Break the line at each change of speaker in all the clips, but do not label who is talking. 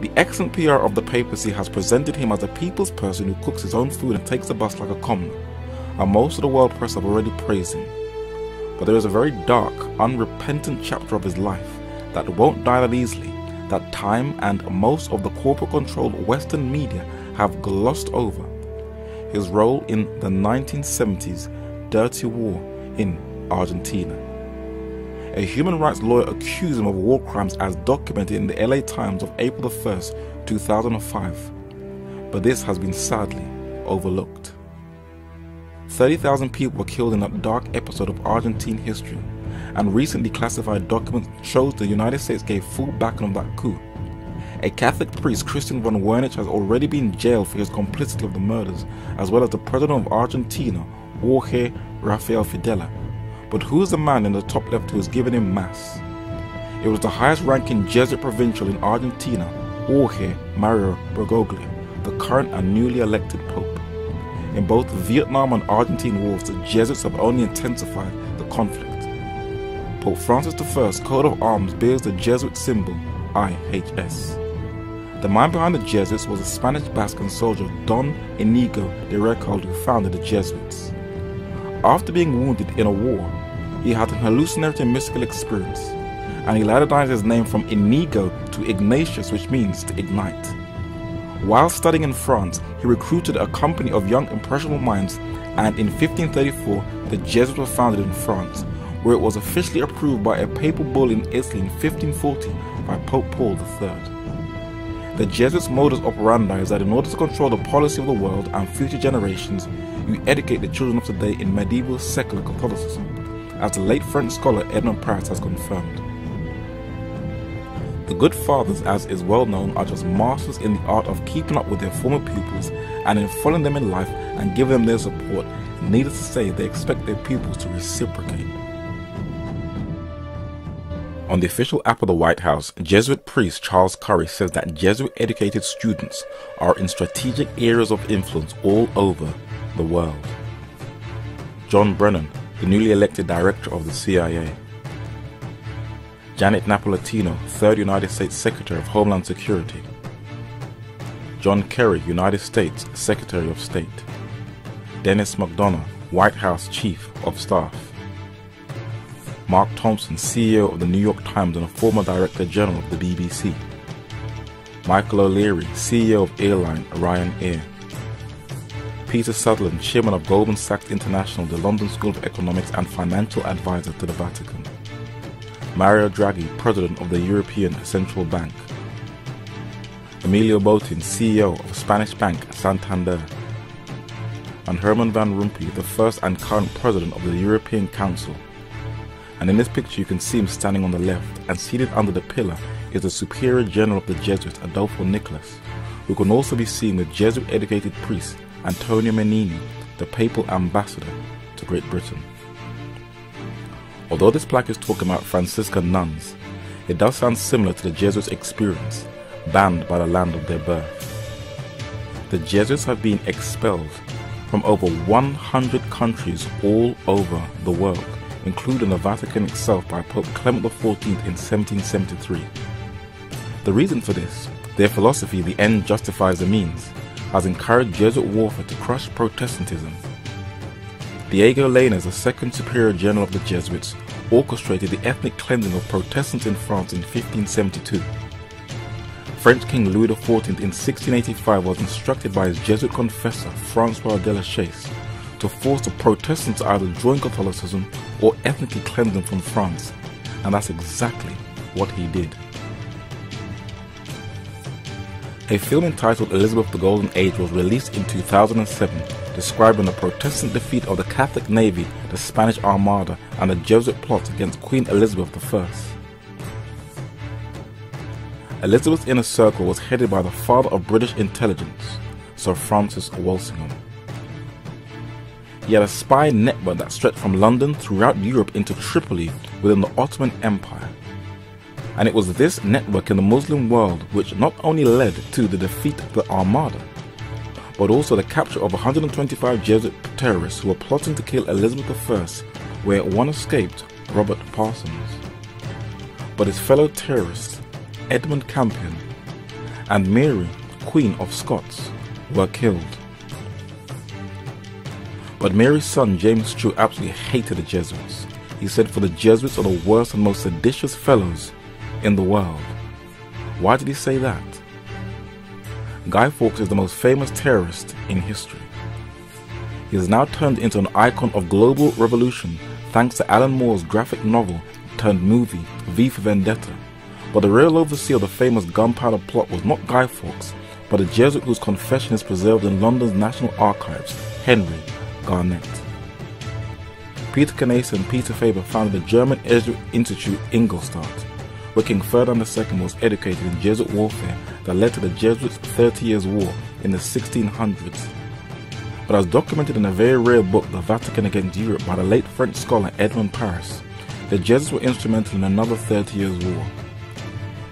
The excellent PR of the papacy has presented him as a people's person who cooks his own food and takes the bus like a commoner, and most of the world press have already praised him. But there is a very dark, unrepentant chapter of his life that won't die that easily, that time and most of the corporate-controlled Western media have glossed over: his role in the 1970s dirty war in Argentina. A human rights lawyer accused him of war crimes as documented in the LA Times of April 1st, 2005, but this has been sadly overlooked. 30,000 people were killed in that dark episode of Argentine history, and recently classified documents shows the United States gave full backing of that coup. A Catholic priest, Christian von Wernich, has already been jailed for his complicity of the murders, as well as the president of Argentina, Jorge Rafael Fidela. But who is the man in the top left who has given him mass? It was the highest ranking Jesuit provincial in Argentina, Jorge Mario Bergoglio, the current and newly elected pope. In both the Vietnam and Argentine wars, the Jesuits have only intensified the conflict. Pope Francis I's coat of arms bears the Jesuit symbol IHS. The mind behind the Jesuits was a Spanish Basque soldier, Don Inigo de Recalde, who founded the Jesuits. After being wounded in a war, he had an hallucinatory mystical experience, and he lateralized his name from Inigo to Ignatius, which means to ignite. While studying in France, he recruited a company of young impressionable minds, and in 1534 the Jesuits were founded in France, where it was officially approved by a papal bull in Italy in 1540 by Pope Paul III. The Jesuits' modus operandi is that in order to control the policy of the world and future generations, you educate the children of today in medieval secular Catholicism, as the late French scholar Edmond Pratt has confirmed. The good fathers, as is well known, are just masters in the art of keeping up with their former pupils and in following them in life and giving them their support. Needless to say, they expect their pupils to reciprocate. On the official app of the White House, Jesuit priest Charles Curry says that Jesuit-educated students are in strategic areas of influence all over the world. John Brennan, the newly elected director of the CIA. Janet Napolitano, 3rd United States Secretary of Homeland Security. John Kerry, United States Secretary of State. Dennis McDonough, White House Chief of Staff. Mark Thompson, CEO of the New York Times and a former Director General of the BBC. Michael O'Leary, CEO of airline Ryanair. Peter Sutherland, Chairman of Goldman Sachs International, the London School of Economics and Financial Advisor to the Vatican. Mario Draghi, President of the European Central Bank. Emilio Botin, CEO of Spanish bank Santander. And Herman Van Rompuy, the first and current President of the European Council. And in this picture you can see him standing on the left, and seated under the pillar is the Superior General of the Jesuits, Adolfo Nicolas, who can also be seen with Jesuit-educated priest Antonio Menini, the Papal Ambassador to Great Britain. Although this plaque is talking about Franciscan nuns, it does sound similar to the Jesuits' experience, banned by the land of their birth. The Jesuits have been expelled from over 100 countries all over the world, including the Vatican itself by Pope Clement XIV in 1773. The reason for this, their philosophy, the end justifies the means, has encouraged Jesuit warfare to crush Protestantism. Diego Lainez, the second Superior General of the Jesuits, orchestrated the ethnic cleansing of Protestants in France in 1572. French King Louis XIV in 1685 was instructed by his Jesuit confessor Francois de la Chaise to force the Protestants to either join Catholicism or ethnically cleanse them from France, and that's exactly what he did. A film entitled Elizabeth the Golden Age was released in 2007, describing the Protestant defeat of the Catholic Navy, the Spanish Armada, and the Jesuit plots against Queen Elizabeth I. Elizabeth's inner circle was headed by the father of British intelligence, Sir Francis Walsingham. He had a spy network that stretched from London throughout Europe into Tripoli within the Ottoman Empire. And it was this network in the Muslim world which not only led to the defeat of the Armada, but also the capture of 125 Jesuit terrorists who were plotting to kill Elizabeth I, where one escaped, Robert Parsons. But his fellow terrorists, Edmund Campion and Mary, Queen of Scots, were killed. But Mary's son James Stewart absolutely hated the Jesuits. He said, "For the Jesuits are the worst and most seditious fellows in the world." Why did he say that? Guy Fawkes is the most famous terrorist in history. He has now turned into an icon of global revolution thanks to Alan Moore's graphic novel turned movie V for Vendetta. But the real overseer of the famous gunpowder plot was not Guy Fawkes, but a Jesuit whose confession is preserved in London's National Archives, Henry Garnet. Peter Canese and Peter Faber founded the German Jesuit Institute Ingolstadt, where King Ferdinand II was educated in Jesuit warfare that led to the Jesuits' 30 Years' War in the 1600s. But as documented in a very rare book, The Vatican Against Europe, by the late French scholar Edmond Paris, the Jesuits were instrumental in another 30 Years' War.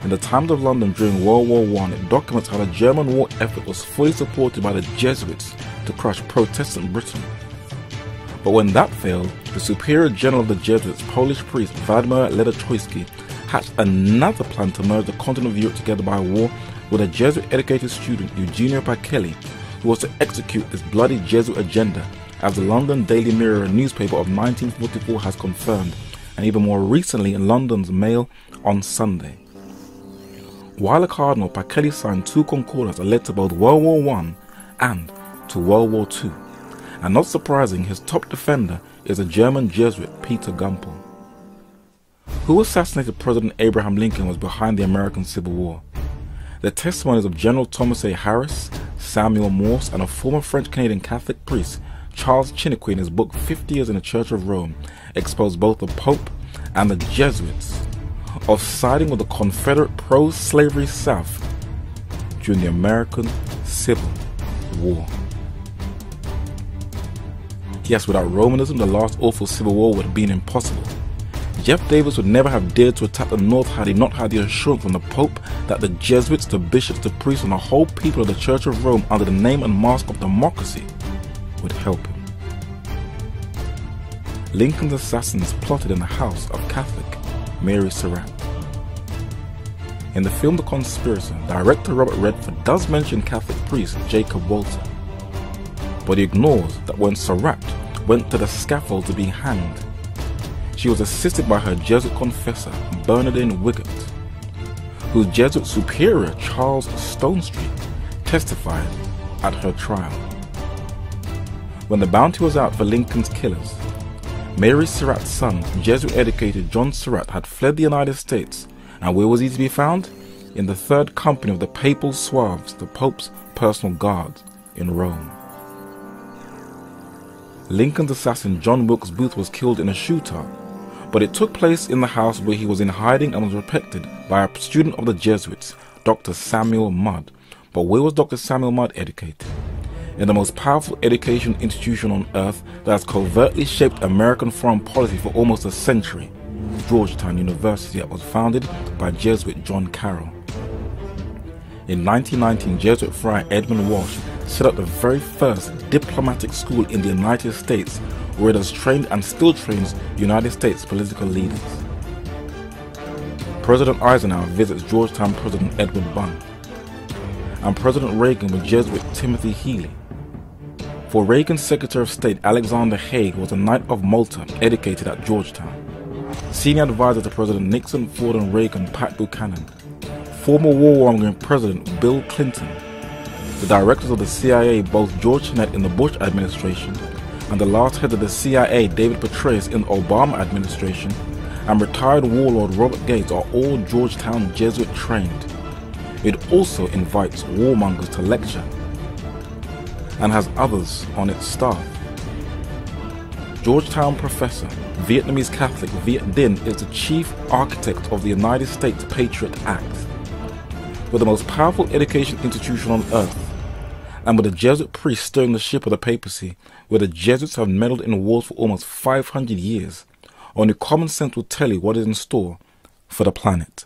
In the Times of London during World War I, it documents how the German war effort was fully supported by the Jesuits to crush Protestant Britain. But when that failed, the Superior General of the Jesuits, Polish priest Władimir Ledochowski, hatched another plan to merge the continent of Europe together by war with a Jesuit-educated student, Eugenio Pacelli, who was to execute this bloody Jesuit agenda, as the London Daily Mirror, a newspaper of 1944, has confirmed, and even more recently in London's Mail on Sunday. While a cardinal, Pacelli signed 2 concordats that led to both World War I and to World War II. And not surprising, his top defender is a German Jesuit, Peter Gumpel. Who assassinated President Abraham Lincoln was behind the American Civil War. The testimonies of General Thomas A. Harris, Samuel Morse, and a former French-Canadian Catholic priest, Charles Chiniquy, in his book 50 Years in the Church of Rome, exposed both the Pope and the Jesuits of siding with the Confederate pro-slavery South during the American Civil War. Yes, without Romanism, the last awful civil war would have been impossible. Jeff Davis would never have dared to attack the North had he not had the assurance from the Pope that the Jesuits, the bishops, the priests, and the whole people of the Church of Rome, under the name and mask of democracy, would help him. Lincoln's assassins plotted in the house of Catholic Mary Surratt. In the film The Conspirator, director Robert Redford does mention Catholic priest Jacob Walter, but he ignores that when Surratt went to the scaffold to be hanged, she was assisted by her Jesuit confessor, Bernardine Wiggett, whose Jesuit superior, Charles Stonestreet, testified at her trial. When the bounty was out for Lincoln's killers, Mary Surratt's son, Jesuit-educated John Surratt, had fled the United States, and where was he to be found? In the 3rd Company of the Papal Suaves, the Pope's personal guards, in Rome. Lincoln's assassin John Wilkes Booth was killed in a shootout, but it took place in the house where he was in hiding and was protected by a student of the Jesuits, Dr. Samuel Mudd. But where was Dr. Samuel Mudd educated? In the most powerful education institution on earth that has covertly shaped American foreign policy for almost a century, Georgetown University, that was founded by Jesuit John Carroll. In 1919, Jesuit friar Edmund Walsh set up the very first diplomatic school in the United States, where it has trained and still trains United States political leaders. President Eisenhower visits Georgetown President Edward Bunn, and President Reagan with Jesuit Timothy Healy. For Reagan's Secretary of State Alexander Haig was a Knight of Malta educated at Georgetown. Senior advisor to President Nixon, Ford, and Reagan, Pat Buchanan. Former war-mongering President Bill Clinton. The directors of the CIA, both George Tenet in the Bush administration and the last head of the CIA, David Petraeus, in the Obama administration, and retired warlord Robert Gates, are all Georgetown Jesuit trained. It also invites warmongers to lecture and has others on its staff. Georgetown professor, Vietnamese Catholic Viet Dinh, is the chief architect of the United States Patriot Act. With the most powerful education institution on earth, and with the Jesuit priests steering the ship of the papacy, where the Jesuits have meddled in wars for almost 500 years, only common sense will tell you what is in store for the planet.